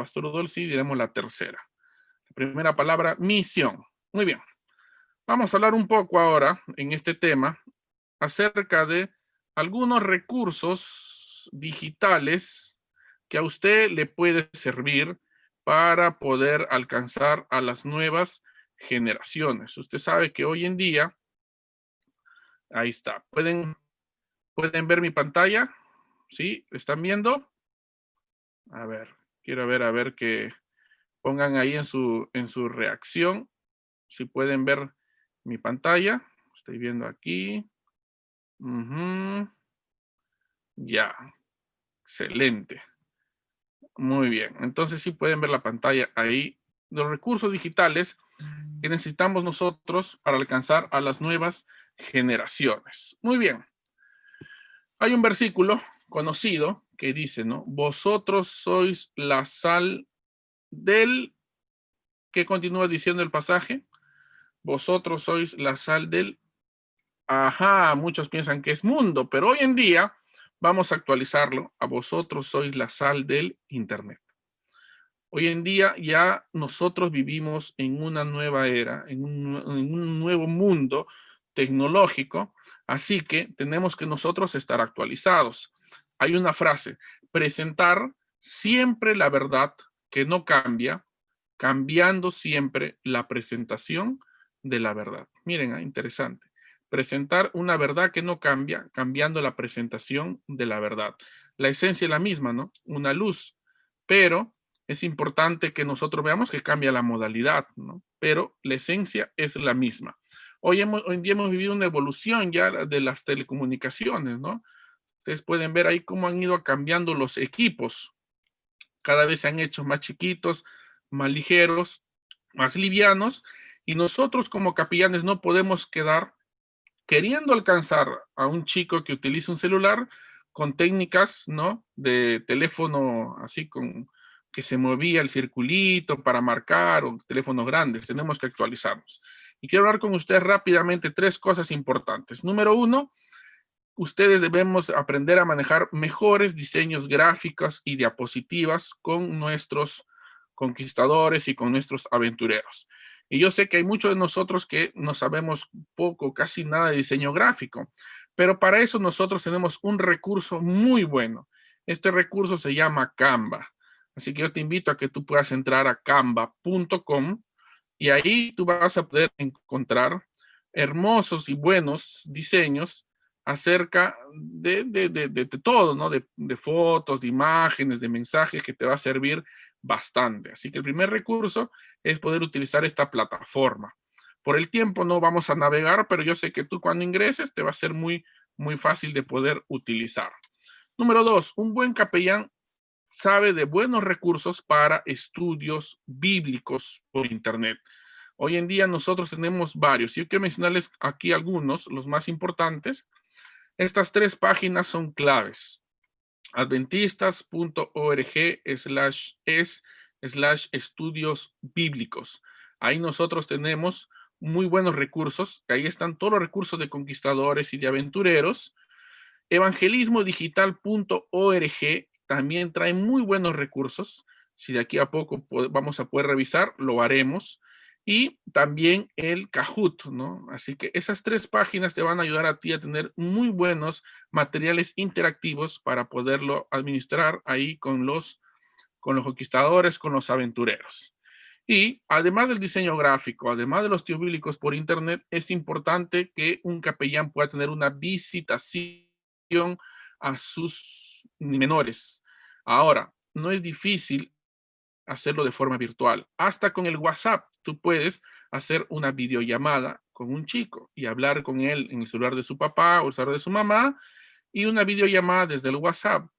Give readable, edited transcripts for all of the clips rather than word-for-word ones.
Pastor Udolci, diremos la tercera. La primera palabra, misión. Muy bien. Vamos a hablar un poco ahora en este tema acerca de algunos recursos digitales que a usted le puede servir para poder alcanzar a las nuevas generaciones. Usted sabe que hoy en día, ahí está, pueden ver mi pantalla, ¿sí? ¿Están viendo? A ver, quiero ver, a ver que pongan ahí en su reacción, si pueden ver mi pantalla. Estoy viendo aquí. Ujú. Ya, excelente. Muy bien. Entonces sí pueden ver la pantalla ahí. Los recursos digitales que necesitamos nosotros para alcanzar a las nuevas generaciones. Muy bien. Hay un versículo conocido que dice, ¿no? Vosotros sois la sal del, ¿qué continúa diciendo el pasaje? Vosotros sois la sal del, ajá, muchos piensan que es mundo, pero hoy en día vamos a actualizarlo a vosotros sois la sal del Internet. Hoy en día ya nosotros vivimos en una nueva era, en un nuevo mundo tecnológico, así que tenemos que nosotros estar actualizados. Hay una frase, presentar siempre la verdad que no cambia, cambiando siempre la presentación de la verdad. Miren, interesante. Presentar una verdad que no cambia, cambiando la presentación de la verdad. La esencia es la misma, ¿no? Una luz, pero es importante que nosotros veamos que cambia la modalidad, ¿no? Pero la esencia es la misma. Hoy en día hemos vivido una evolución ya de las telecomunicaciones, ¿no? Ustedes pueden ver ahí cómo han ido cambiando los equipos. Cada vez se han hecho más chiquitos, más ligeros, más livianos, y nosotros como capellanes no podemos quedar queriendo alcanzar a un chico que utiliza un celular con técnicas, ¿no? De teléfono así con que se movía el circulito para marcar o teléfonos grandes. Tenemos que actualizarnos. Y quiero hablar con ustedes rápidamente tres cosas importantes. Número uno, ustedes debemos aprender a manejar mejores diseños gráficos y diapositivas con nuestros conquistadores y con nuestros aventureros. Y yo sé que hay muchos de nosotros que no sabemos poco, casi nada de diseño gráfico, pero para eso nosotros tenemos un recurso muy bueno. Este recurso se llama Canva. Así que yo te invito a que tú puedas entrar a canva.com y ahí tú vas a poder encontrar hermosos y buenos diseños acerca de todo, ¿no? De fotos, de imágenes, de mensajes que te va a servir bastante. Así que el primer recurso es poder utilizar esta plataforma. Por el tiempo no vamos a navegar, pero yo sé que tú cuando ingreses te va a ser muy, muy fácil de poder utilizar. Número dos, un buen capellán sabe de buenos recursos para estudios bíblicos por Internet. Hoy en día nosotros tenemos varios. Yo quiero mencionarles aquí algunos, los más importantes. Estas tres páginas son claves. Adventistas.org/es/estudios bíblicos. Ahí nosotros tenemos muy buenos recursos. Ahí están todos los recursos de conquistadores y de aventureros. Evangelismodigital.org también trae muy buenos recursos. Si de aquí a poco vamos a poder revisar, lo haremos. Y también el Kahoot, ¿no? Así que esas tres páginas te van a ayudar a ti a tener muy buenos materiales interactivos para poderlo administrar ahí con los conquistadores, con los aventureros. Y además del diseño gráfico, además de los tíos bíblicos por Internet, es importante que un capellán pueda tener una visitación a sus menores. Ahora, no es difícil hacerlo de forma virtual. Hasta con el WhatsApp, tú puedes hacer una videollamada con un chico y hablar con él en el celular de su papá o el celular de su mamá y una videollamada desde el WhatsApp.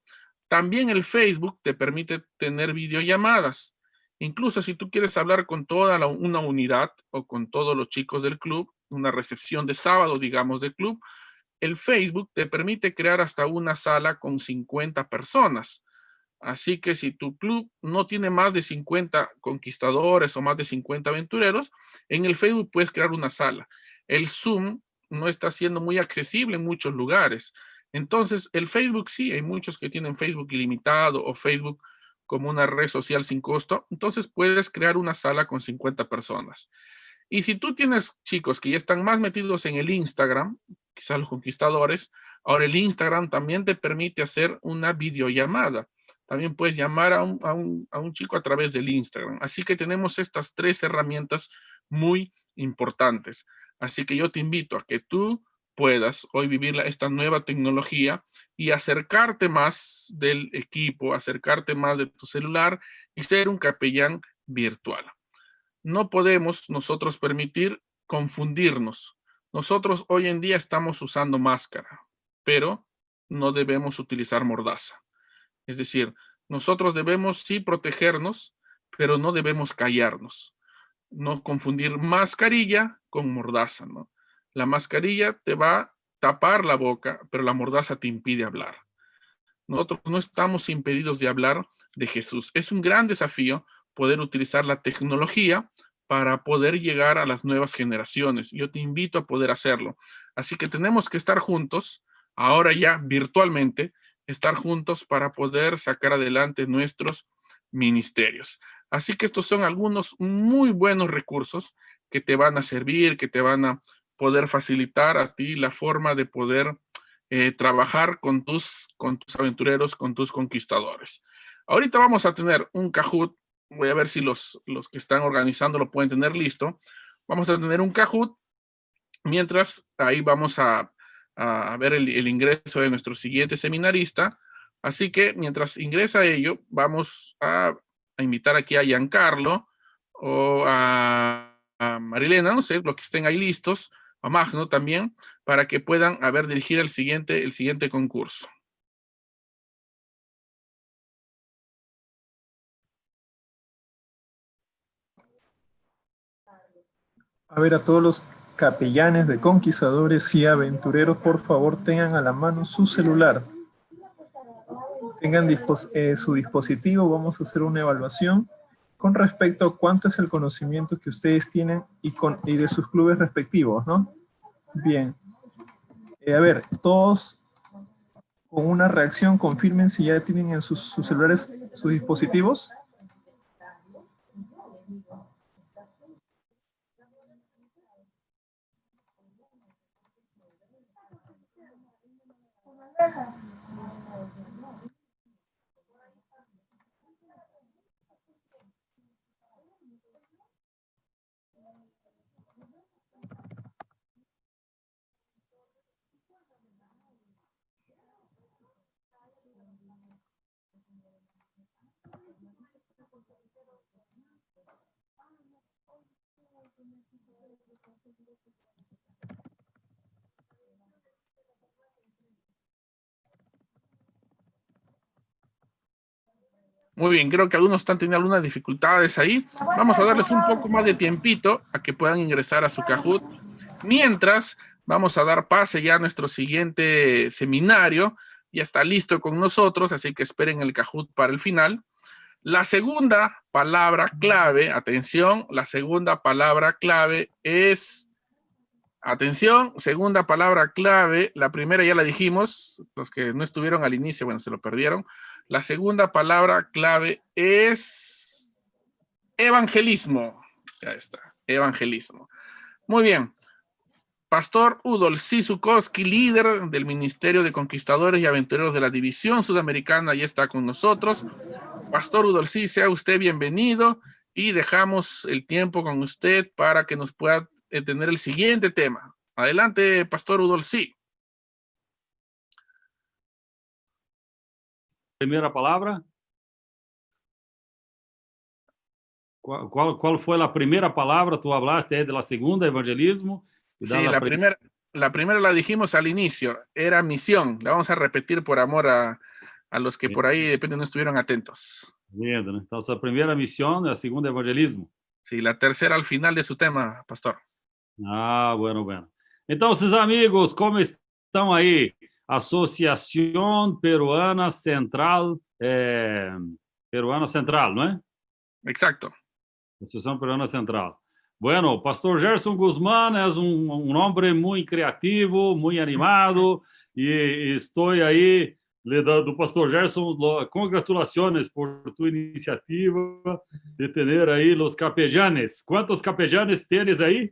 También el Facebook te permite tener videollamadas. Incluso si tú quieres hablar con toda una unidad o con todos los chicos del club, una recepción de sábado, digamos, del club, el Facebook te permite crear hasta una sala con 50 personas. Así que si tu club no tiene más de 50 conquistadores o más de 50 aventureros, en el Facebook puedes crear una sala. El Zoom no está siendo muy accesible en muchos lugares. Entonces, el Facebook sí, hay muchos que tienen Facebook ilimitado o Facebook como una red social sin costo, entonces puedes crear una sala con 50 personas. Y si tú tienes chicos que ya están más metidos en el Instagram, quizás los conquistadores, ahora el Instagram también te permite hacer una videollamada. También puedes llamar a un chico a través del Instagram. Así que tenemos estas 3 herramientas muy importantes. Así que yo te invito a que tú puedas hoy vivir esta nueva tecnología y acercarte más del equipo, acercarte más de tu celular y ser un capellán virtual. No podemos nosotros permitir confundirnos. Nosotros hoy en día estamos usando máscara, pero no debemos utilizar mordaza. Es decir, nosotros debemos sí protegernos, pero no debemos callarnos. No confundir mascarilla con mordaza, ¿no? La mascarilla te va a tapar la boca, pero la mordaza te impide hablar. Nosotros no estamos impedidos de hablar de Jesús. Es un gran desafío poder utilizar la tecnología para poder llegar a las nuevas generaciones. Yo te invito a poder hacerlo. Así que tenemos que estar juntos, ahora ya virtualmente, estar juntos para poder sacar adelante nuestros ministerios. Así que estos son algunos muy buenos recursos que te van a servir, que te van a poder facilitar a ti la forma de poder trabajar con tus aventureros, con tus conquistadores. Ahorita vamos a tener un Kahoot. Voy a ver si los que están organizando lo pueden tener listo. Vamos a tener un Kahoot. Mientras ahí vamos a ver el ingreso de nuestro siguiente seminarista. Así que mientras ingresa ello, vamos a invitar aquí a Giancarlo o a Marilena, no sé, los que estén ahí listos, a Magno también, para que puedan dirigir el siguiente concurso. A ver, a todos los capellanes de conquistadores y aventureros, por favor, tengan a la mano su celular. Tengan su dispositivo, vamos a hacer una evaluación con respecto a cuánto es el conocimiento que ustedes tienen y de sus clubes respectivos, ¿no? Bien. A ver, todos con una reacción confirmen si ya tienen en sus celulares sus dispositivos. Muy bien, creo que algunos están teniendo algunas dificultades ahí. Vamos a darles un poco más de tiempito a que puedan ingresar a su Kahoot. Mientras, vamos a dar pase ya a nuestro siguiente seminario. Ya está listo con nosotros, así que esperen el Kahoot para el final. La segunda palabra clave, atención, la segunda palabra clave es... Atención, segunda palabra clave. La primera ya la dijimos, los que no estuvieron al inicio, bueno, se lo perdieron. La segunda palabra clave es evangelismo. Ya está, evangelismo. Muy bien. Pastor Udolcí Zukowski, líder del Ministerio de Conquistadores y Aventureros de la División Sudamericana, ya está con nosotros. Pastor Udolcí, sea usted bienvenido y dejamos el tiempo con usted para que nos pueda tener el siguiente tema. Adelante, Pastor Udolcí. Primeira palavra? Qual foi a primeira palavra? Tu hablaste aí de la segunda, evangelismo. Sí, la primera la dijimos al inicio, era misión. La vamos a repetir por amor a los que por ahí de repente no estuvieron atentos. Lindo, né? Então, a primeira missão, a segunda, evangelismo. Sí, la tercera al final de su tema, pastor. Ah, bueno, bueno. Então, esses amigos, como estão aí? Associação Peruana Central, Peruana Central, não é? Exacto. Associação Peruana Central. Bueno, Pastor Gerson Guzmán é um homem muito criativo, muito animado, e estou aí do pastor Gerson, congratulações por tu iniciativa de ter aí os capellanes. Quantos capellanes tienes aí?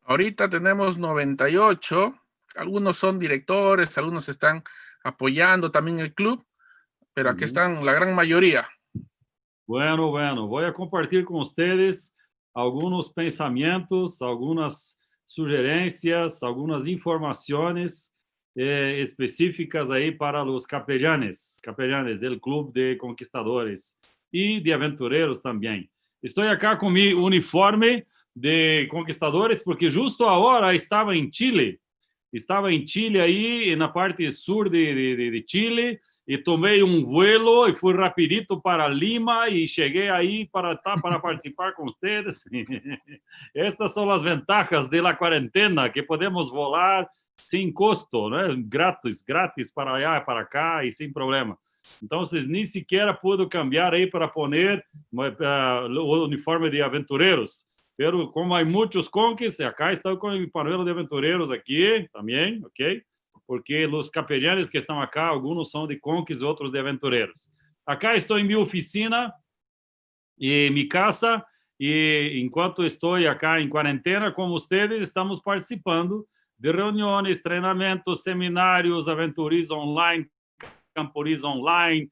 Ahorita tenemos 98. Algunos son directores, algunos están apoyando también el club, pero aquí están la gran mayoría. Bueno, voy a compartir con ustedes algunos pensamientos, algunas sugerencias, algunas informaciones específicas aí para os capellanes del Clube de Conquistadores e de Aventureiros também. Estou acá com meu uniforme de conquistadores porque justo agora estava em Chile aí na parte sul de Chile e tomei vuelo e fui rapidito para Lima e cheguei aí para participar com vocês. Estas são as vantagens da quarentena, que podemos voar sem custo, né? Grátis para allá, para cá e sem problema. Então, nem sequer pude cambiar aí para poner o uniforme de aventureiros. Pero como há muitos conquis, acá estou com o panuelo de aventureiros aqui também, ok? Porque os capellanes que estão acá, alguns são de conquis, outros de aventureiros. Acá estou em minha oficina e minha casa, e enquanto estou acá em quarentena, como vocês, estamos participando de reuniões, treinamentos, seminários, aventuris online, camporis online,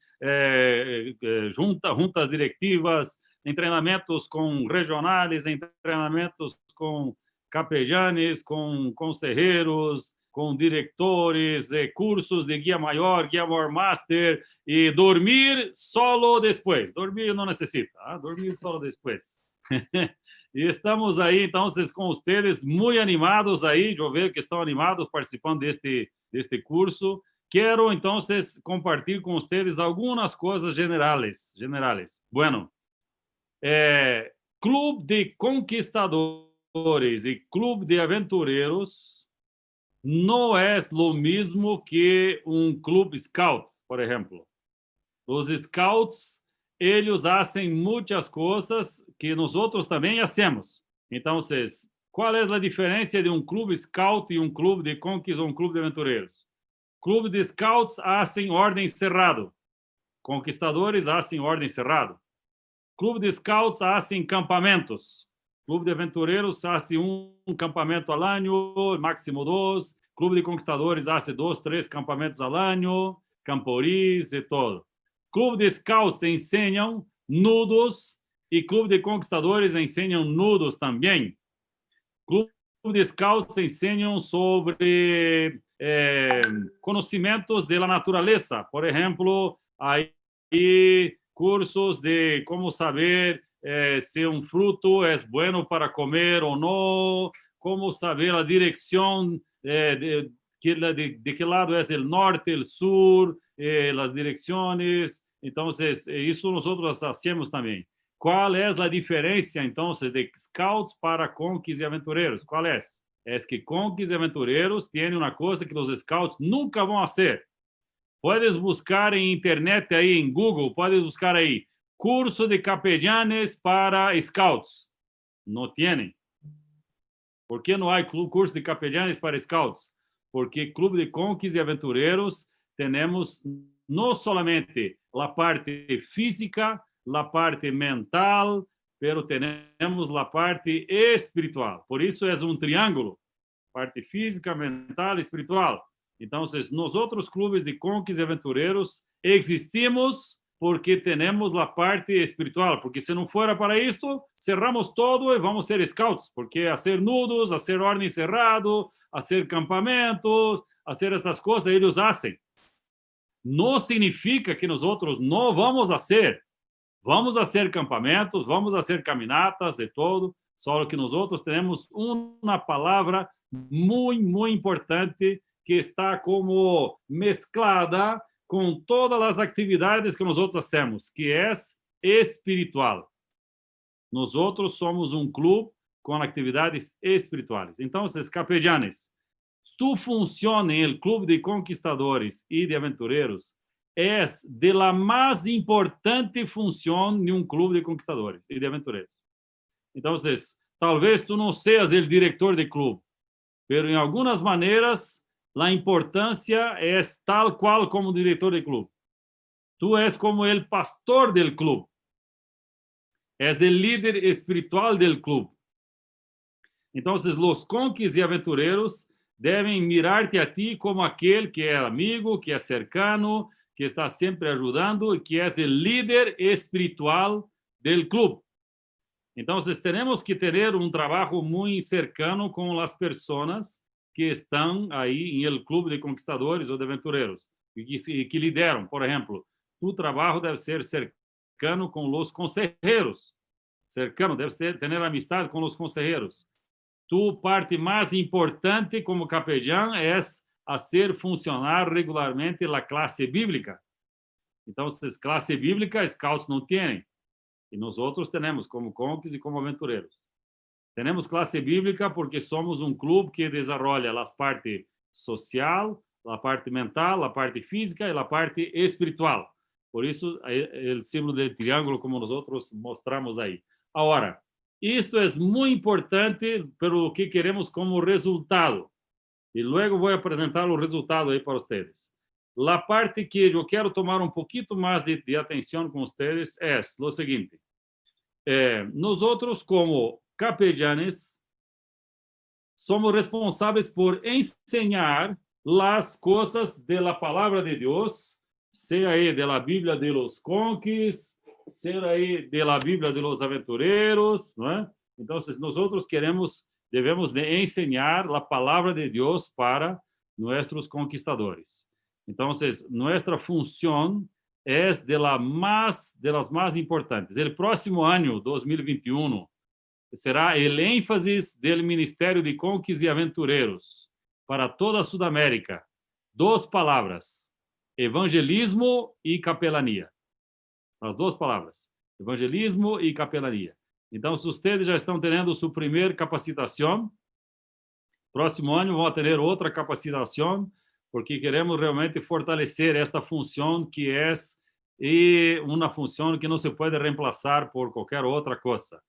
juntas diretivas, em treinamentos com regionais, em treinamentos com capellanes, com conselheiros, com diretores, cursos de guia maior master, e dormir solo depois. Dormir não necessita, dormir solo depois. E estamos aí, então, com vocês, muito animados aí, eu vejo que estão animados participando deste curso. Quero, então, compartilhar com vocês algumas coisas generais. Bueno, Clube de Conquistadores e Clube de Aventureiros não é o mesmo que clube scout, por exemplo. Os scouts, eles fazem muitas coisas que nós outros também fazemos. Então, qual é a diferença de clube scout e clube de conquista ou clube de aventureiros? Clube de scouts fazem ordem cerrado. Conquistadores fazem ordem cerrado. Clube de scouts fazem campamentos. Clube de aventureiros faz campamento ao ano, máximo 2. Clube de conquistadores faz 2, 3 campamentos ao ano, camporis e todo. Clube de scouts ensinam nudos e clube de conquistadores ensinam nudos também. Clube de scouts ensinam sobre conhecimentos da natureza. Por exemplo, aí cursos de como saber se fruto é bueno para comer ou não, como saber a direção de que lado é o norte, o sul, as direções. Então, isso nós fazemos também. Qual é a diferença, então, de scouts para conquis e aventureiros? Qual é? É que conquis e aventureiros têm uma coisa que os scouts nunca vão fazer. Puedes buscar em internet aí, em Google, puedes buscar aí curso de capellanes para scouts. Não tem. ¿Por que não há curso de capellanes para scouts? Porque Clube de Conquis e Aventureiros temos não somente a parte física, a parte mental, pero temos a parte espiritual. Por isso é triângulo, parte física, mental e espiritual. Então, nós outros clubes de conquis e aventureiros existimos porque temos a parte espiritual, porque se não fora para isto, cerramos todo e vamos ser scouts, porque fazer nudos, fazer ordem cerrado, fazer campamentos, fazer essas coisas, eles fazem. Não significa que nós outros não vamos fazer. Vamos fazer campamentos, vamos fazer caminatas e todo, só que nós outros temos uma palavra muito importante que está como mesclada com todas as atividades que nós outros fazemos, que é espiritual. Nós outros somos clube com atividades espirituais. Então, capellanes, tu funciona em Clube de Conquistadores e de Aventureiros é de la mais importante função de clube de conquistadores e de aventureiros. Então, talvez tu não seas o diretor de clube, pero em algumas maneiras a importância é tal qual como diretor de clube. Tu és como o pastor del clube. És o líder espiritual del clube. Então, os conquis e aventureiros devem mirar-te a ti como aquele que é amigo, que é cercano, que está sempre ajudando e que é o líder espiritual del clube. Então, temos que ter trabalho muito cercano com as pessoas que estão aí em el clube de conquistadores ou de aventureiros e que lideram. Por exemplo, tu trabalho deve ser cercano com os conselheiros. Cercano, deve ter amistade com os conselheiros. Tu parte mais importante como capellán é fazer funcionar regularmente a classe bíblica. Então, classe bíblica, scouts não têm. E nós outros temos, como conquis e como aventureiros. Temos classe bíblica porque somos um clube que desenvolve a parte social, a parte mental, a parte física e a parte espiritual. Por isso, o símbolo do triângulo, como nós outros mostramos aí. Agora, isto é muito importante pelo que queremos como resultado. E logo vou apresentar o resultado aí para vocês. A parte que eu quero tomar um pouquinho mais de atenção com vocês é o seguinte. Nós outros, como capellanes, somos responsáveis por ensinar as coisas da palavra de Deus, seja aí da Bíblia de los conquis, seja aí da Bíblia de los aventureiros, não é? Então, nós outros devemos de ensinar a palavra de Deus para nossos conquistadores. Então, nossa função é de las mais importantes. O próximo ano, 2021, será o ênfase do Ministério de Conquis e Aventureiros para toda a Sudamérica. 2 palavras: evangelismo e capelania. As 2 palavras: evangelismo e capelania. Então, se vocês já estão tendo sua primeira capacitação, próximo ano vão ter outra capacitação, porque queremos realmente fortalecer esta função que é uma função que não se pode reemplazar por qualquer outra coisa.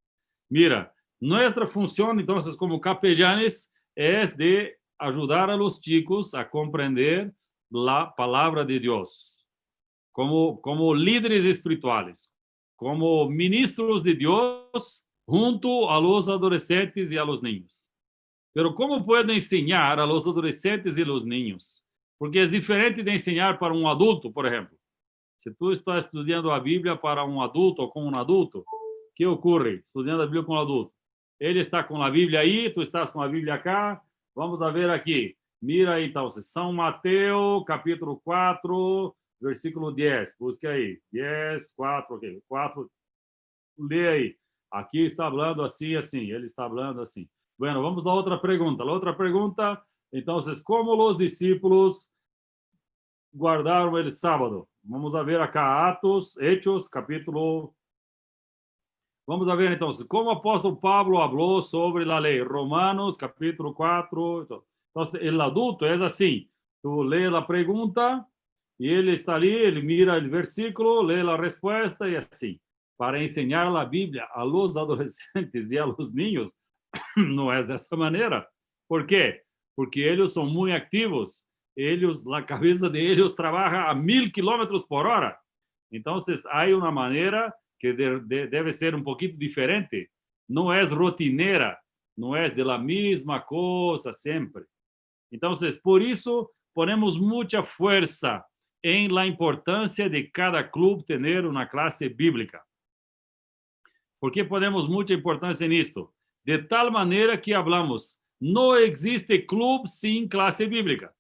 Mira, nossa função, então, como capellanes, é de ajudar a los chicos a compreender a palavra de Deus, como líderes espirituais, como ministros de Deus junto a los adolescentes e a los niños. Pero como puedo ensinar a los adolescentes e los niños? Porque é diferente de ensinar para um adulto, por exemplo. Se tu estás estudando a Bíblia para um adulto ou com um adulto, o que ocorre? Estudando a Bíblia com um adulto. Ele está com a Bíblia aí, tu estás com a Bíblia cá. Vamos a ver aqui. Mira aí, então, São Mateus, capítulo 4, versículo 10. Busque aí. 10, 4, ok. 4. Lê aí. Aqui está falando assim, assim. Ele está falando assim. Bueno, vamos a outra pergunta. A outra pergunta, então, como os discípulos guardaram o sábado? Vamos a ver acá Hechos, capítulo... Vamos a ver, então, como o apóstolo Pablo falou sobre a lei. Romanos, capítulo 4. Então, o adulto é assim. Tu lê a pergunta e ele está ali, ele mira o versículo, lê a resposta e assim. Para ensinar a Bíblia a los adolescentes e a los niños, não é desta maneira. Por quê? Porque eles são muito ativos. A cabeça deles trabalha a 1000 km por hora. Então, há uma maneira que deve ser um pouquinho diferente. Não é rotineira, não é de la mesma coisa sempre. Então, por isso, ponemos muita força em la importância de cada clube ter uma classe bíblica. Por que ponemos muita importância nisto? De tal maneira que falamos, não existe clube sem classe bíblica.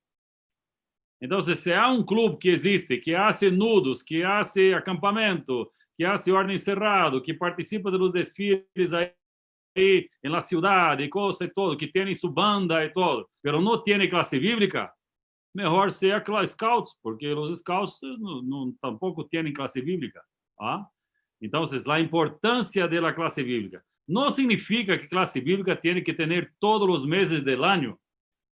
Então, se há um clube que existe, que hace nudos, que hace acampamento, que hace ordem cerrado, que participa dos desfiles aí na cidade, e coisa e todo, que tem sua banda e todo, mas não tem classe bíblica, melhor ser a scouts, porque os scouts tampouco têm classe bíblica. Ah? Então, a importância da classe bíblica. Não significa que classe bíblica tem que ter todos os meses do ano.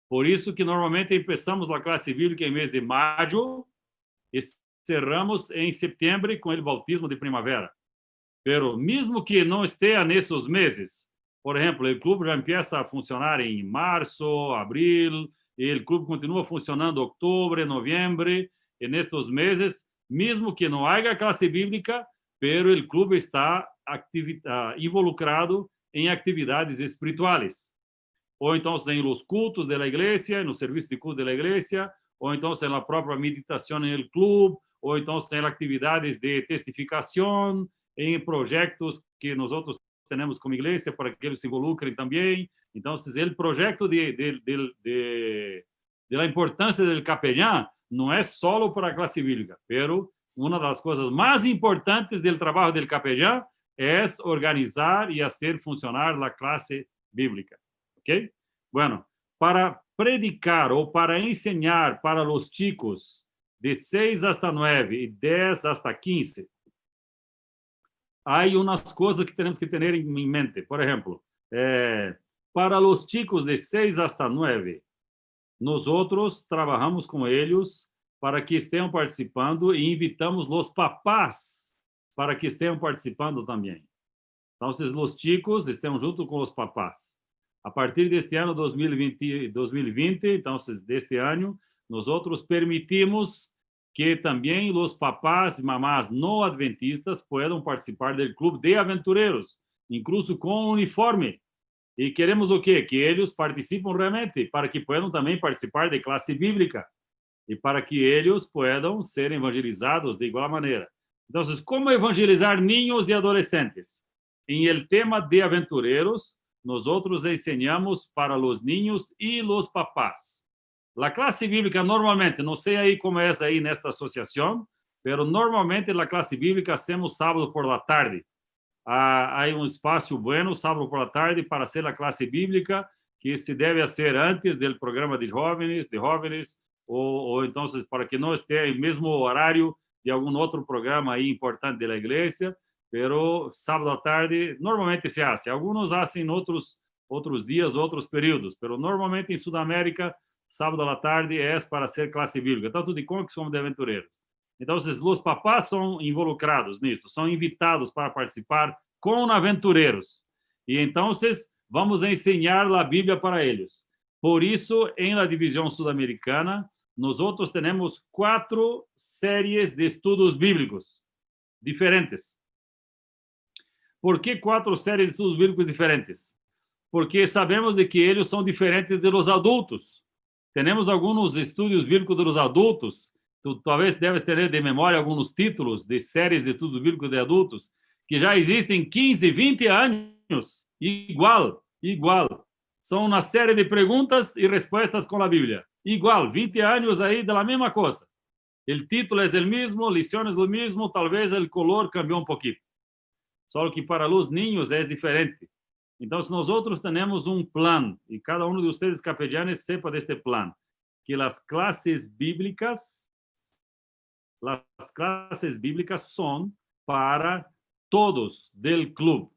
Por isso que normalmente começamos a classe bíblica em mês de maio e cerramos em setembro com o bautismo de primavera. Pero mesmo que não esteja nesses meses, por exemplo, o clube já começa a funcionar em março, abril e o clube continua funcionando outubro, novembro, nestes meses, mesmo que não haja classe bíblica, pero o clube está involucrado em atividades espirituais. Ou então em los cultos da igreja, no serviço de culto da igreja, ou então em la própria meditação no clube, ou então em atividades de testificação, em projetos que nós temos como igreja para que eles se involucrem também. Então, o projeto da importância do capelão não é só para a classe bíblica, pero uma das coisas mais importantes do trabalho do capelão é organizar e fazer funcionar a classe bíblica. ¿Ok? Bueno, para predicar ou para ensinar para os chicos de 6 hasta 9 e 10 hasta 15, há umas coisas que temos que ter em mente. Por exemplo, para os chicos de 6 hasta 9, nós trabalhamos com eles para que estejam participando e invitamos os papás para que estejam participando também. Então, os chicos estão junto com os papás. A partir deste ano 2020, então, deste ano, nós permitimos que também os papás e mamás não adventistas possam participar do clube de aventureiros, incluso com uniforme. E queremos o quê? Que eles participem realmente, para que possam também participar de classe bíblica e para que eles possam ser evangelizados de igual maneira. Então, como evangelizar niños e adolescentes? Em el tema de aventureiros, nós ensinamos para os niños e os papás. A classe bíblica, normalmente, não sei aí como é aí nesta associação, mas normalmente a classe bíblica hacemos sábado por la tarde. Há espaço bueno sábado por la tarde para hacer a classe bíblica, que se deve fazer antes do programa de jóvenes, ou então para que não esteja no mesmo horário de algum outro programa aí importante da igreja, pero sábado à tarde normalmente se hace. Alguns fazem outros dias, outros períodos, pero normalmente em Sudamérica, sábado à tarde é para ser classe bíblica, tanto de conquis como de aventureiros. Então, os papás são involucrados nisso, são invitados para participar com aventureiros. E então, vamos ensinar a Bíblia para eles. Por isso, em la divisão sul-americana, nós temos 4 séries de estudos bíblicos diferentes. Por que 4 séries de estudos bíblicos diferentes? Porque sabemos de que eles são diferentes dos adultos. Temos alguns estudos bíblicos dos adultos. Tu talvez deves ter de memória alguns títulos de séries de estudos bíblicos de adultos que já existem 15, 20 anos. Igual. São uma série de perguntas e respostas com a Bíblia. Igual, 20 anos aí da mesma coisa. O título é o mesmo, lições o mesmo, talvez o color cambiou um pouquinho. Só que para os niños é diferente. Então, nós temos um plano, e cada um de vocês, capellanes, sepa deste plano, que as classes bíblicas são para todos do clube.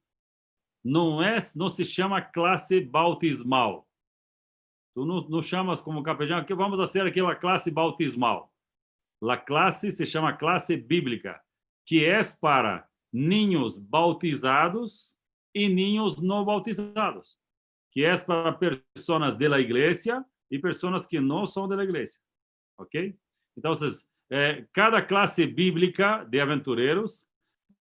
Não se chama classe bautismal. Tu não chamas como capellão, que vamos fazer aquela classe bautismal. A classe se chama classe bíblica, que é para niños bautizados e niños não bautizados, que é para pessoas da igreja e pessoas que não são da igreja, ok? Então, cada classe bíblica de aventureiros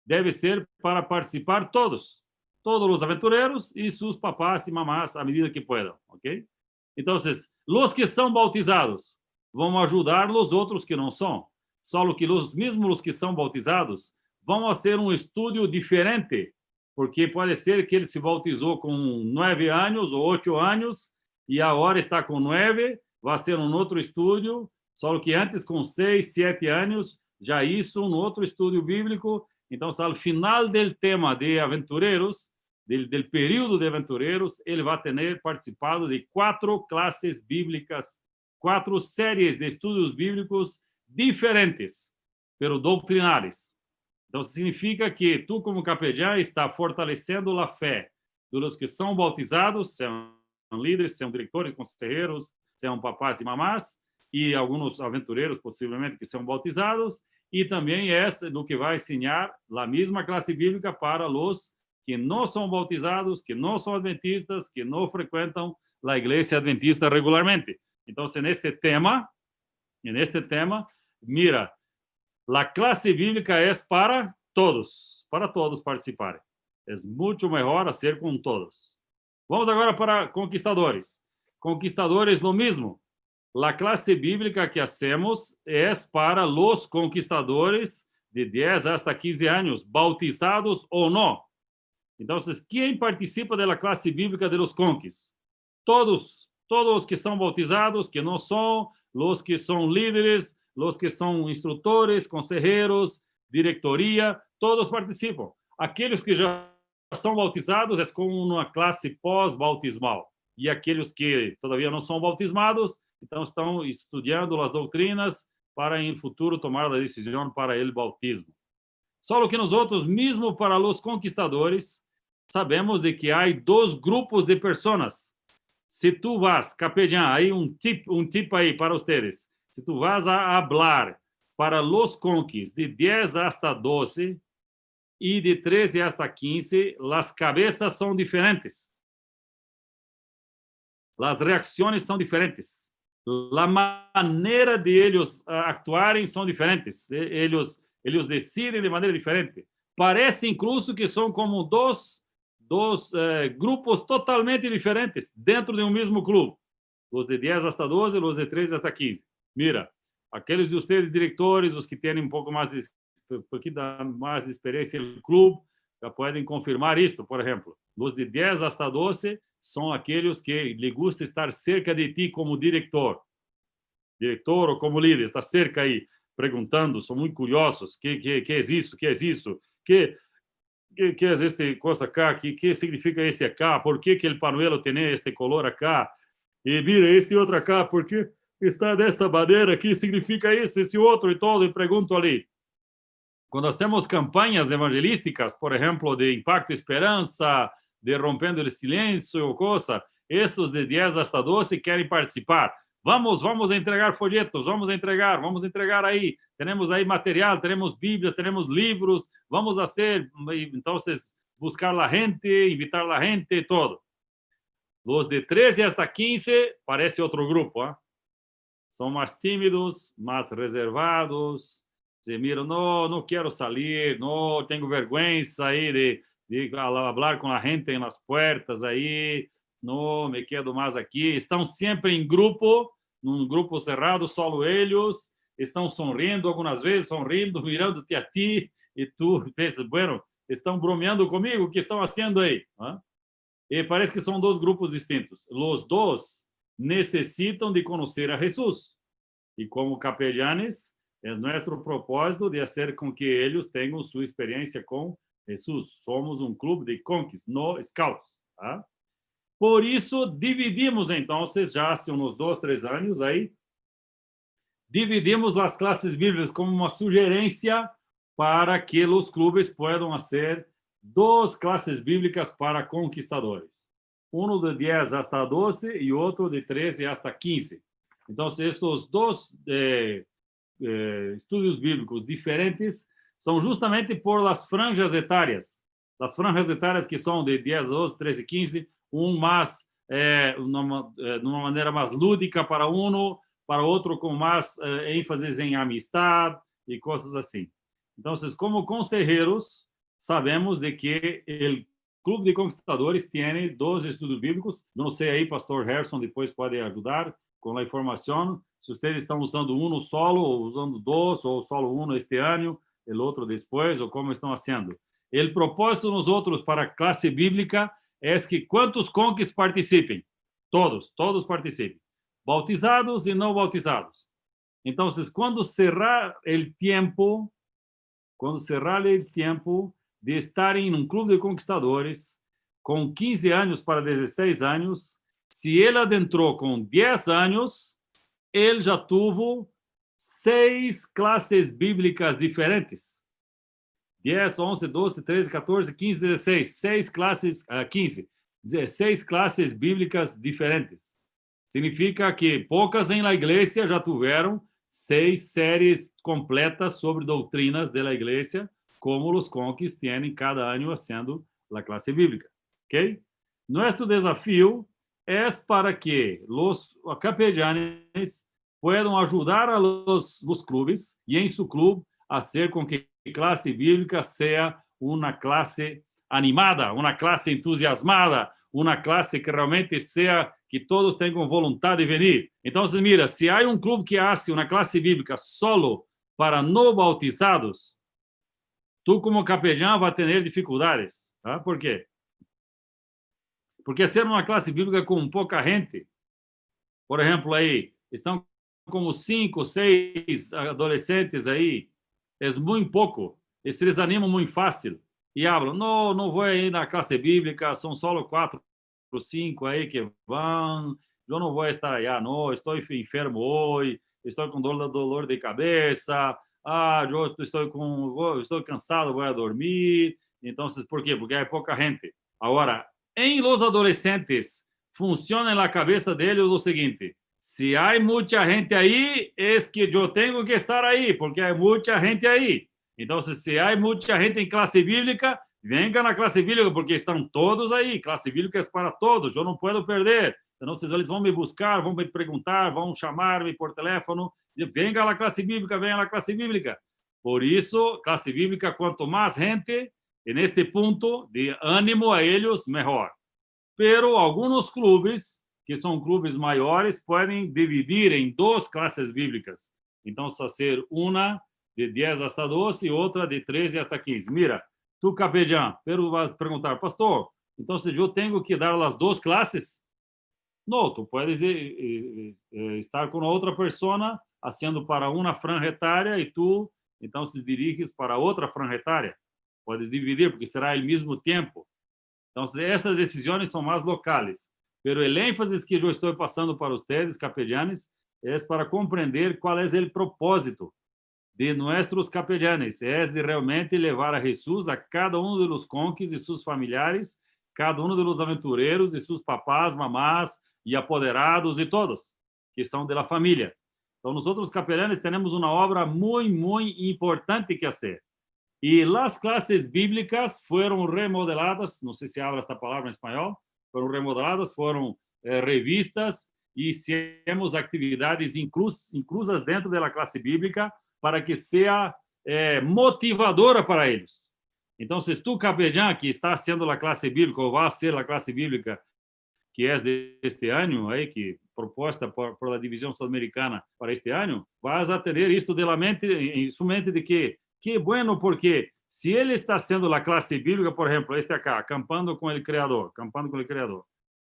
deve ser para participar todos os aventureiros e seus papás e mamás à medida que puedan, ok? Então, os que são bautizados vão ajudar os outros que não são, só que mesmo os que são bautizados vão fazer um estudo diferente, porque pode ser que ele se bautizou com 9 anos ou 8 anos e agora está com 9, vai ser um outro estudo, só que antes com 6, 7 anos já isso um outro estudo bíblico. Então, ao final do tema de aventureiros, do período de aventureiros, ele vai ter participado de 4 classes bíblicas, 4 séries de estudos bíblicos diferentes, pero doutrinários. Então, significa que tu, como capellão, está fortalecendo a fé dos que são bautizados, são líderes, são diretores, conselheiros, são papás e mamás, e alguns aventureiros, possivelmente, que são bautizados, e também é no que vai ensinar a mesma classe bíblica para os que não são bautizados, que não são adventistas, que não frequentam a igreja adventista regularmente. Então, neste tema, mira, a classe bíblica é para todos participarem. É muito melhor ser com todos. Vamos agora para conquistadores. Conquistadores, lo mismo. A classe bíblica que hacemos é para os conquistadores de 10 hasta 15 anos, bautizados ou não. Então, quem participa da classe bíblica de los conquis? Todos os que são bautizados, que não são, os que são líderes, os que são instrutores, conselheiros, diretoria, todos participam. Aqueles que já são bautizados é como uma classe pós-bautismal. E aqueles que todavia não são bautismados, então estão estudando as doutrinas para, em futuro, tomar a decisão para o bautismo. Só que nós outros, mesmo para os conquistadores, sabemos de que há dois grupos de pessoas. Se tu vas, capellán, aí um tip aí para vocês. Se tu vas a hablar para los conquis de 10 hasta 12 e de 13 hasta 15, as cabeças são diferentes. As reações são diferentes. A maneira de eles actuarem são diferentes. Eles decidem de maneira diferente. Parece incluso que são como dois grupos totalmente diferentes dentro de um mesmo clube. Os de 10 hasta 12, os de 13 hasta 15. Mira, aqueles de vocês diretores, os que têm um pouco mais de experiência no clube, já podem confirmar isto. Por exemplo, os de 10 hasta 12 são aqueles que lhe gusta estar cerca de ti como diretor ou como líder, está cerca aí, perguntando, são muito curiosos, que é isso, que é isso, que é esta coisa cá, que significa esse acá, por que o panuelo tem este color acá, e mira, esse outro acá, por que está desta maneira, que significa isso, esse outro e todo, e pergunto ali. Quando hacemos campanhas evangelísticas, por exemplo, de Impacto e Esperança, de Rompendo o Silêncio ou coisa, estes de 10 hasta 12 querem participar. Vamos entregar folhetos, vamos entregar aí. Temos aí material, temos Bíblias, temos livros, vamos fazer, então, buscar a gente, invitar a gente e todo. Os de 13 hasta 15 parece outro grupo, ¿eh? São mais tímidos, mais reservados, se miram, não quero sair, não tenho vergonha aí de falar com a gente nas portas aí, não me quedo mais aqui. Estão sempre em grupo, num grupo cerrado, só eles, estão sorrindo algumas vezes, mirando-te a ti, e tu pensas, bueno, estão bromeando comigo, o que estão fazendo aí? E parece que são dois grupos distintos. Os dois necessitam de conhecer a Jesus. E como capelanes, é nosso propósito de fazer com que eles tenham sua experiência com Jesus. Somos um clube de conquis, no scouts. Tá? Por isso, dividimos, então, já há uns 2, 3 anos aí, dividimos as classes bíblicas como uma sugerência para que os clubes possam fazer 2 classes bíblicas para conquistadores. Um de 10 hasta 12 e outro de 13 hasta 15. Então, estes 2 estudos bíblicos diferentes são justamente por as franjas etárias. As franjas etárias que são de 10, 12, 13, 15, mais, numa maneira mais lúdica para para outro com mais ênfase em amistade e coisas assim. Então, como conselheiros, sabemos de que o Clube de Conquistadores tem 2 estudos bíblicos. Não sei aí, pastor Gerson, depois pode ajudar com a informação. Se vocês estão usando um solo, ou usando 2, ou solo um este ano, o outro depois, ou como estão fazendo. O propósito nos outros para a classe bíblica é que quantos conquis participem? Todos participem. Bautizados e não bautizados. Então, quando cerrar o tempo de estarem em um clube de conquistadores com 15 anos para 16 anos, se ele adentrou com 10 anos, ele já teve 6 classes bíblicas diferentes. 10, 11, 12, 13, 14, 15, 16. 6 classes, 15. 16 classes bíblicas diferentes. Significa que poucas em la igreja já tiveram 6 séries completas sobre doutrinas da igreja, como os conquis têm cada ano sendo a classe bíblica. Ok? Nosso desafio é para que os capellanes puedan ayudar a los clubes y en su club hacer con que clase bíblica sea una clase animada, una clase entusiasmada, una clase que realmente sea que todos tengan voluntad de venir. Entonces, mira, si hay un club que hace una clase bíblica solo para no bautizados, tú como capellán vas a tener dificultades. ¿Ah? ¿Por qué? Porque hacer uma classe bíblica com pouca gente, por exemplo, aí, estão como 5, 6 adolescentes aí, é muito pouco, eles se desanimam muito fácil e falam, não vou ir na classe bíblica, são só 4 ou 5 aí que vão, eu não vou estar aí, não, estou enfermo hoje, estou com dor de cabeça, eu estou cansado, vou dormir. Então, por quê? Porque há pouca gente. Agora, em los adolescentes, funciona na cabeça deles o seguinte: se há muita gente aí, é que eu tenho que estar aí, porque há muita gente aí. Então, se há muita gente em classe bíblica, venga na classe bíblica, porque estão todos aí. Classe bíblica é para todos, eu não posso perder. Então, eles vão me buscar, vão me perguntar, vão chamar-me por telefone, venga à classe bíblica, venha à classe bíblica. Por isso, classe bíblica, quanto mais gente, neste ponto de ânimo a eles, melhor. Pero alguns clubes, que são clubes maiores, podem dividir em 2 classes bíblicas. Então, fazer uma de 10 hasta 12 e outra de 13 hasta 15. Mira, tu capellán, pero vas a perguntar, pastor, então eu tenho que dar as 2 classes? Não, tu puedes estar com outra pessoa, fazendo para uma franja etária e tu, então, se diriges para outra franja etária. Puedes dividir, porque será o mesmo tempo. Então, estas decisões são mais locais. Mas o ênfase que eu estou passando para vocês, capellanes, é para compreender qual é o propósito de nossos capellanes. É de realmente levar a Jesus a cada dos conquis e seus familiares, cada dos aventureiros e seus papás, mamás e apoderados e todos, que são da família. Então, nós capellanes temos uma obra muito importante que fazer. E as classes bíblicas foram remodeladas, não sei se habla esta palavra em espanhol, foram remodeladas, foram revistas e temos atividades inclusas dentro da classe bíblica para que seja motivadora para eles. Então, se tu, capellán, que está sendo a classe bíblica ou vai ser a classe bíblica que é deste ano, aí, que proposta por a divisão sul-americana para este ano, vas a ter isto em sua mente de que bueno, porque se ele está sendo a classe bíblica, por exemplo, este acá, acampando com o Criador.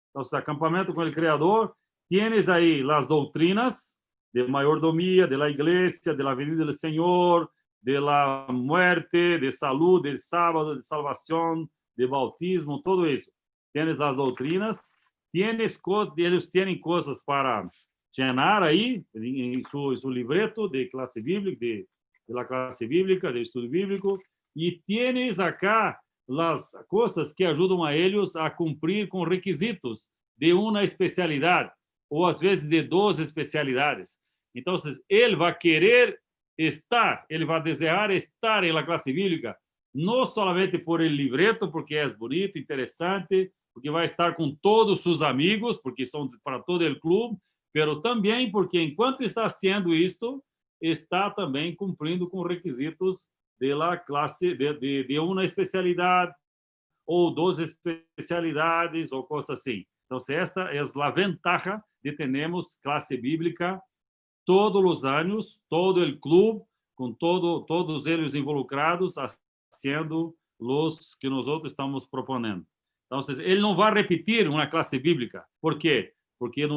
Então, acampamento com o Criador, tienes aí as doutrinas de mayordomia, de la iglesia, de la venida del Señor, de la muerte, de salud, del sábado, de salvación, de bautismo, todo isso. Tienes as doutrinas, eles têm coisas para llenar aí em seu livreto de classe bíblica, de la classe bíblica, de estudo bíblico, e tienes acá as coisas que ajudam a eles a cumprir com requisitos de uma especialidade, ou às vezes de 2 especialidades. Então, ele vai querer estar, ele vai desejar estar em la classe bíblica, não somente por el livreto, porque é bonito, interessante, porque vai estar com todos os amigos, porque são para todo o clube, mas também porque, enquanto está sendo isto, está também cumprindo com requisitos de la classe, de uma especialidade, ou 2 especialidades, ou coisa assim. Então, esta é a ventaja de termos classe bíblica todos os anos, todo o clube, com todos eles involucrados, sendo os que nós estamos propondo. Então, ele não vai repetir uma classe bíblica. Por quê? Porque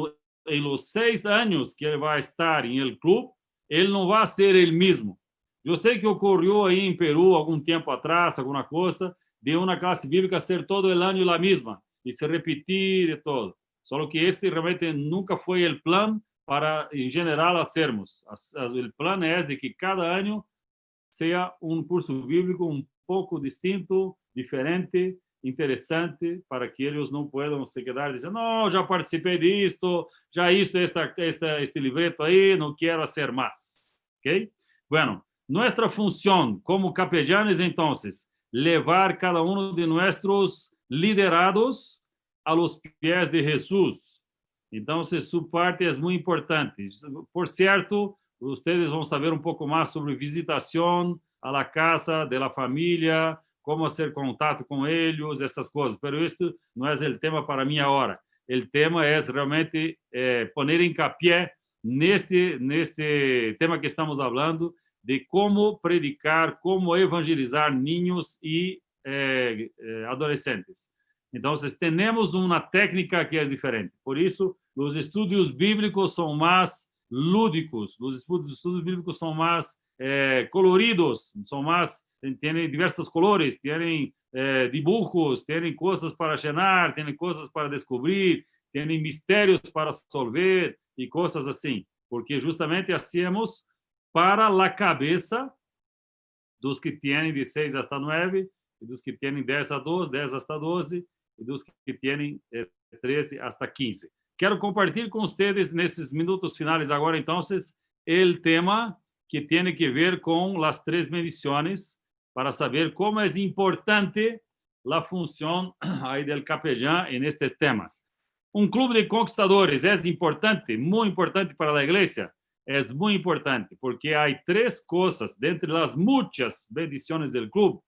em los 6 anos que ele vai estar em el clube, ele não vai ser ele mesmo. Eu sei que ocorreu aí em Peru, algum tempo atrás, alguma coisa, de uma classe bíblica ser todo o ano a mesma, e se repetir e todo. Só que este realmente nunca foi o plano para, em geral, hacermos. O plano é de que cada ano seja um curso bíblico um pouco distinto, diferente, interessante, para que eles não possam se quedar dizendo, não, já participei disto, já este livreto aí, não quero fazer mais. Ok? Bueno, nossa função como capellanes, então, levar cada um de nossos liderados a los pies de Jesús. Então, sua parte é muito importante. Por certo, vocês vão saber um pouco mais sobre visitação à la casa de la família, como fazer contato com eles, essas coisas. Mas isso não é o tema para mim agora. O tema é realmente poner hincapié neste tema que estamos falando, de como predicar, como evangelizar niños e adolescentes. Então, temos uma técnica que é diferente. Por isso, os estudos bíblicos são mais lúdicos, os estudos bíblicos são mais coloridos, são mais, têm diversos colores, têm dibujos, têm coisas para llenar, têm coisas para descobrir, têm mistérios para resolver e coisas assim, porque justamente hacemos para a cabeça dos que têm de 6 hasta 9, e dos que têm 10 a 12, 10 hasta 12, e dos que têm 13 hasta 15. Quero compartilhar com vocês, nesses minutos finais agora, então, o tema que tem que ver com as 3 bendições, para saber como é importante a função aí do capellán neste tema. Clube de conquistadores é importante, muito importante para a igreja. É muito importante, porque há 3 coisas, dentre as muitas bendições do clube,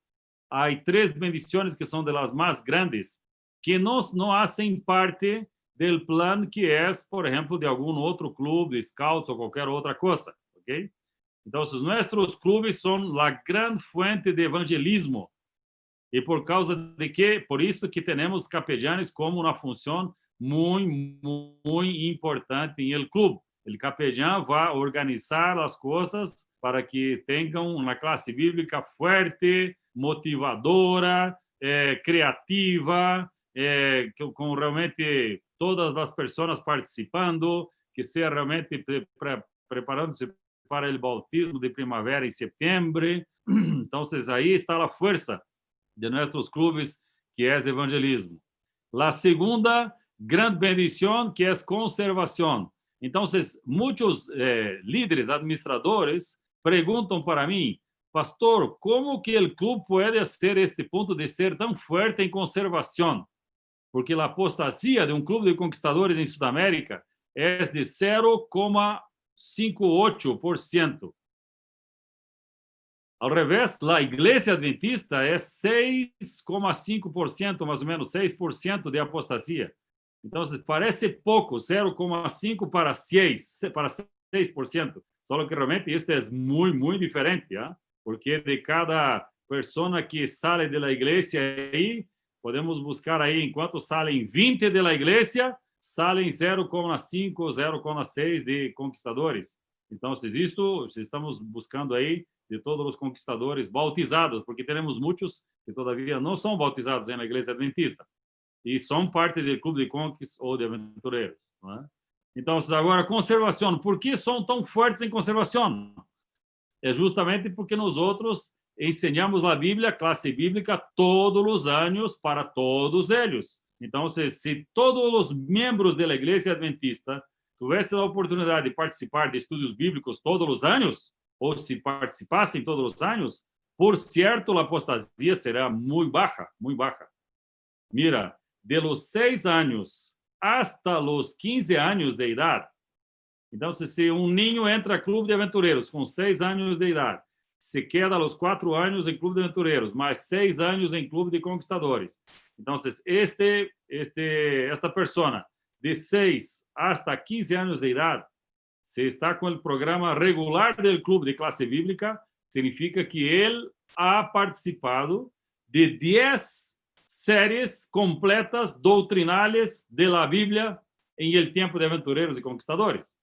há 3 bendições que são das mais grandes, que não fazem parte do plano que é, por exemplo, de algum outro clube, de scouts ou qualquer outra coisa, ok? Então, nossos clubes são a grande fonte de evangelismo, e por causa de que, por isso que temos capellanes como uma função muito, muito importante em el clube. O capellán vai organizar as coisas para que tenham uma classe bíblica forte, motivadora, criativa, com realmente todas as pessoas participando, que seja realmente preparando-se para o bautismo de primavera em setembro. Então, aí está a força de nossos clubes, que é evangelismo. A segunda grande bendição, que é conservação. Então, muitos líderes, administradores, perguntam para mim, pastor, como que o clube pode ser este ponto de ser tão forte em conservação? Porque a apostasia de clube de conquistadores em Sudamérica é de 0,58%. Ao revés, a Igreja Adventista é 6,5%, mais ou menos 6% de apostasia. Então, parece pouco, 0,5 para 6%. Só que realmente isso é muito, muito diferente, porque de cada pessoa que sai da igreja aí, podemos buscar aí, enquanto saem 20 da igreja, saem 0,5, 0,6 de conquistadores. Então, estamos buscando aí de todos os conquistadores bautizados, porque temos muitos que todavia não são bautizados na igreja adventista e são parte do clube de conquista ou de aventureiros. Não é? Então, agora, conservação. Por que são tão fortes em conservação? É justamente porque nós outros ensinamos a Bíblia, classe bíblica, todos os anos para todos eles. Então, se todos os membros da igreja adventista tivessem a oportunidade de participar de estudos bíblicos todos os anos, ou se participassem todos os anos, por certo, a apostasia será muito baixa, muito baixa. Mira, de los 6 anos hasta los 15 anos de idade, então, se ninho entra a clube de aventureiros com 6 anos de idade, se queda aos 4 anos em clube de aventureiros, mais 6 anos em clube de conquistadores. Então, esta pessoa de 6 hasta 15 anos de idade, se está com o programa regular do clube de classe bíblica, significa que ele ha participado de 10 séries completas doutrinales de la Bíblia em el tempo de aventureiros e conquistadores.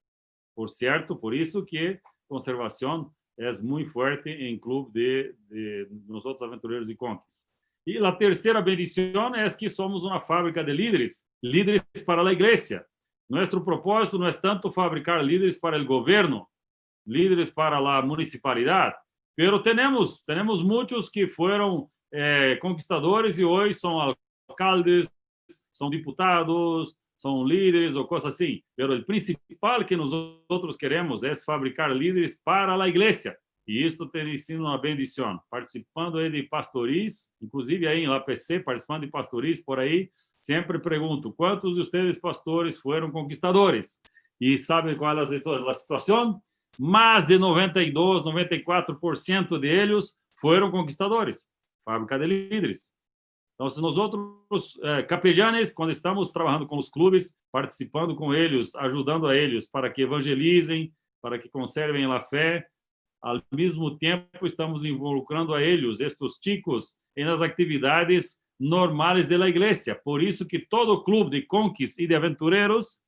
Por certo, por isso que conservação é muito forte em clube de nós outros aventureiros e conquistas. E a terceira bendição é que somos uma fábrica de líderes, líderes para a igreja. Nosso propósito não é tanto fabricar líderes para o governo, líderes para a municipalidade, pero temos muitos que foram conquistadores e hoje são alcaldes, são deputados, são líderes ou coisas assim. Pero o principal que nós outros queremos é fabricar líderes para a igreja. E isto tem sido uma bendição. Participando aí de pastoris, inclusive aí em APC, participando de pastoris por aí, Sempre pergunto, quantos de vocês, pastores, foram conquistadores? E sabe qual é a situação? Mais de 92, 94% deles foram conquistadores, fábrica de líderes. Então, se nós outros capellanes, quando estamos trabalhando com os clubes, participando com eles, ajudando a eles para que evangelizem, para que conservem a fé, ao mesmo tempo estamos involucrando a eles, estes chicos, nas atividades normais da igreja. Por isso que todo clube de conquis e de aventureiros,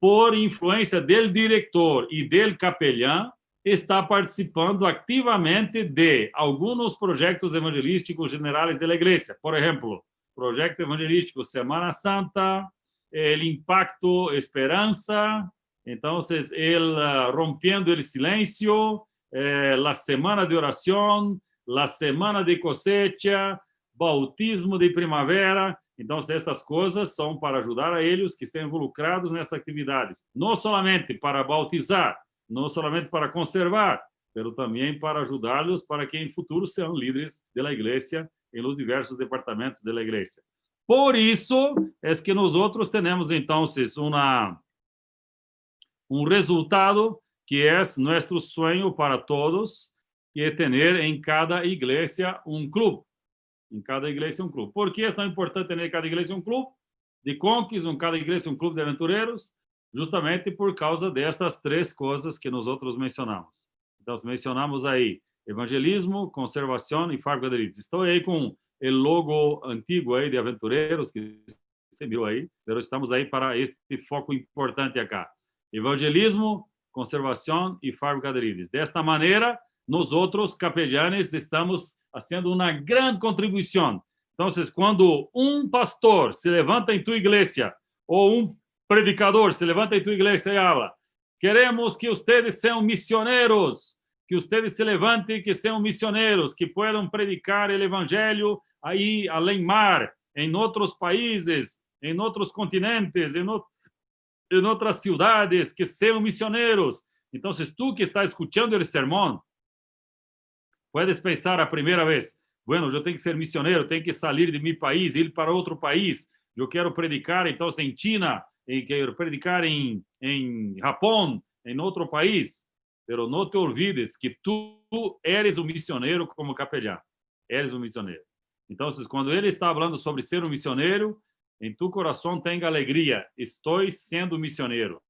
por influência do diretor e do capelão, está participando ativamente de alguns projetos evangelísticos generais da igreja. Por exemplo, projeto evangelístico Semana Santa, o Impacto Esperança, então, Rompendo o Silêncio, a Semana de Oração, a Semana de Cosecha, Bautismo de Primavera. Então, estas coisas são para ajudar a eles que estão involucrados nessas atividades. Não somente para bautizar, não somente para conservar, mas também para ajudá-los para que em futuro sejam líderes da igreja em los diversos departamentos da igreja. Por isso, é que nós outros temos, então, resultado que é nosso sonho para todos, que é ter em cada igreja clube. Em cada igreja clube. Por que é tão importante ter em cada igreja clube de conquis, em cada igreja clube de aventureiros? Justamente por causa destas três coisas que nós outros mencionamos. Então, mencionamos aí evangelismo, conservação e fábrica de líderes. Estou aí com o logo antigo aí de aventureiros, que você viu aí, mas estamos aí para este foco importante acá. Evangelismo, conservação e fábrica de líderes. Desta maneira, nós outros capellanes estamos fazendo uma grande contribuição. Então, quando um pastor se levanta em tua igreja, ou predicador se levanta em tua igreja e habla, queremos que vocês sejam missioneros, que vocês se levantem e que sejam missioneros, que possam predicar o evangelho aí além mar, em outros países, em outros continentes, em outras cidades, que sejam missioneros. Então, tu que está escutando o sermão, puedes pensar a primeira vez, bueno, eu tenho que ser missioneiro, tenho que sair de meu país, ir para outro país, eu quero predicar, então, em China, quero predicar em Japão, em outro país, mas não te olvides que tu eres um missioneiro como capelão, eres um missioneiro. Então, quando ele está falando sobre ser um missioneiro, em tu coração tenha alegria, estou sendo missioneiro.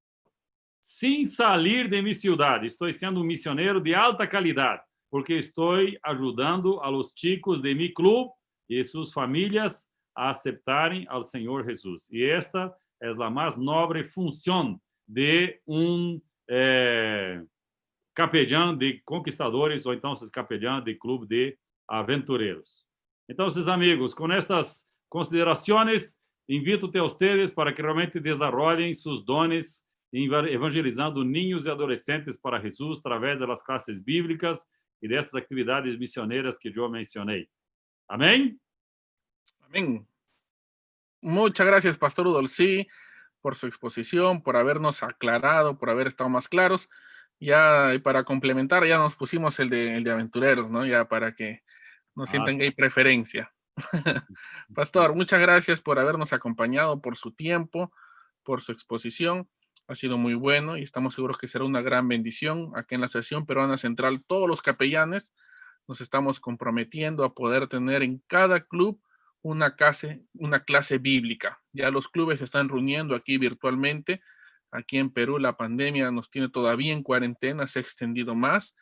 Sem sair de minha cidade, estou sendo um missioneiro de alta qualidade, porque estou ajudando a los chicos de mi clube e suas famílias a aceptarem ao Senhor Jesus. E esta é a mais nobre função de capellán de conquistadores, ou então capellán de clube de aventureiros. Então, amigos, com estas considerações, invito a vocês para que realmente desenvolvam seus dones evangelizando niños e adolescentes para Jesus através das classes bíblicas e dessas atividades missioneiras que eu mencionei. Amém? Amén. Muchas gracias, Pastor Udolcí, por su exposición, por habernos aclarado, por haber estado más claros. Ya, y para complementar, ya nos pusimos el de aventureros, ¿no? Ya para que no sientan que hay preferencia. Pastor, muchas gracias por habernos acompañado, por su tiempo, por su exposición. Ha sido muy bueno y estamos seguros que será una gran bendición. Aquí en la Asociación Peruana Central, todos los capellanes nos estamos comprometiendo a poder tener en cada club una clase bíblica. Ya los clubes se están reuniendo aquí virtualmente. Aquí en Perú la pandemia nos tiene todavía en cuarentena, se ha extendido más.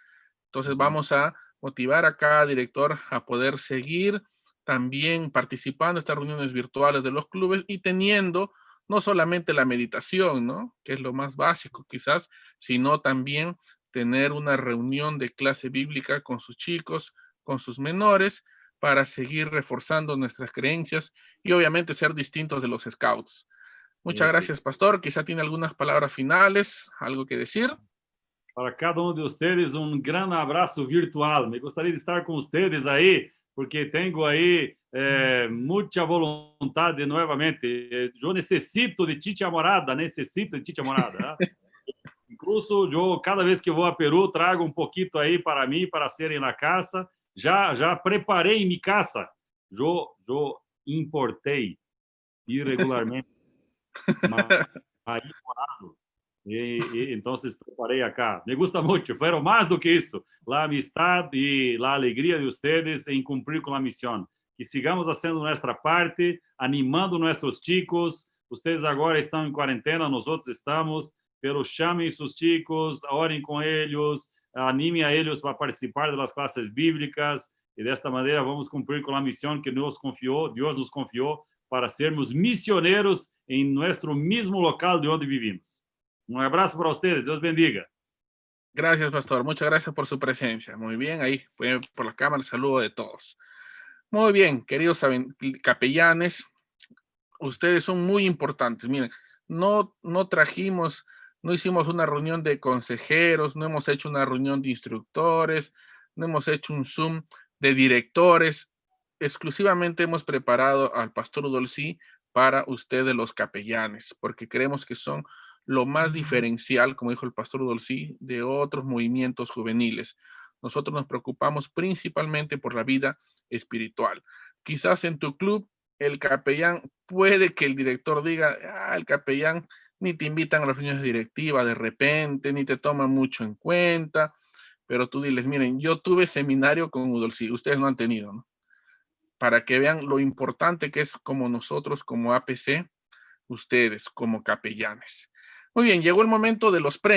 Entonces vamos a motivar a cada director a poder seguir también participando en estas reuniones virtuales de los clubes y teniendo no solamente la meditación, ¿no? Que es lo más básico quizás, sino también tener una reunión de clase bíblica con sus chicos, con sus menores, para seguir reforzando nuestras creencias y obviamente ser distintos de los scouts. Muchas gracias, Pastor. Quizá tiene algunas palabras finales, algo que decir. Para cada um de vocês, grande abraço virtual. Me gostaria de estar com vocês aí, porque tenho aí muita vontade novamente. Eu necessito de Chicha Morada, Incluso, eu, cada vez que vou a Peru, trago um pouquinho aí para mim, para serem na casa. Já preparei minha casa. Eu importei irregularmente. Ahí morado. Entonces preparé acá. Me gusta mucho, pero más do que esto, la amistad y la alegría de ustedes en cumplir con la misión. Que sigamos haciendo nuestra parte, animando nuestros chicos. Ustedes agora estão em quarentena, nós outros estamos, pero chamem sus chicos, orem com eles, animem a eles para participar das classes bíblicas e desta maneira vamos cumprir com a missão que Deus nos confiou para sermos misioneros em nosso mesmo local de onde vivimos. Un abrazo para ustedes. Dios bendiga. Gracias, pastor. Muchas gracias por su presencia. Muy bien, ahí pueden ver por la cámara el saludo de todos. Muy bien, queridos capellanes, ustedes son muy importantes. Miren, no hicimos una reunión de consejeros, no hemos hecho una reunión de instructores, no hemos hecho un Zoom de directores. Exclusivamente hemos preparado al pastor Udolcí para ustedes los capellanes, porque creemos que son lo más diferencial, como dijo el pastor Udolcí, de otros movimientos juveniles. Nosotros nos preocupamos principalmente por la vida espiritual. Quizás en tu club, el capellán, puede que el director diga, el capellán ni te invitan a las reuniones directivas de repente, ni te toman mucho en cuenta, pero tú diles, miren, yo tuve seminario con Udolcí, ustedes no han tenido, ¿no? Para que vean lo importante que es como nosotros, como APC, ustedes como capellanes. Muy bien, llegó el momento de los premios.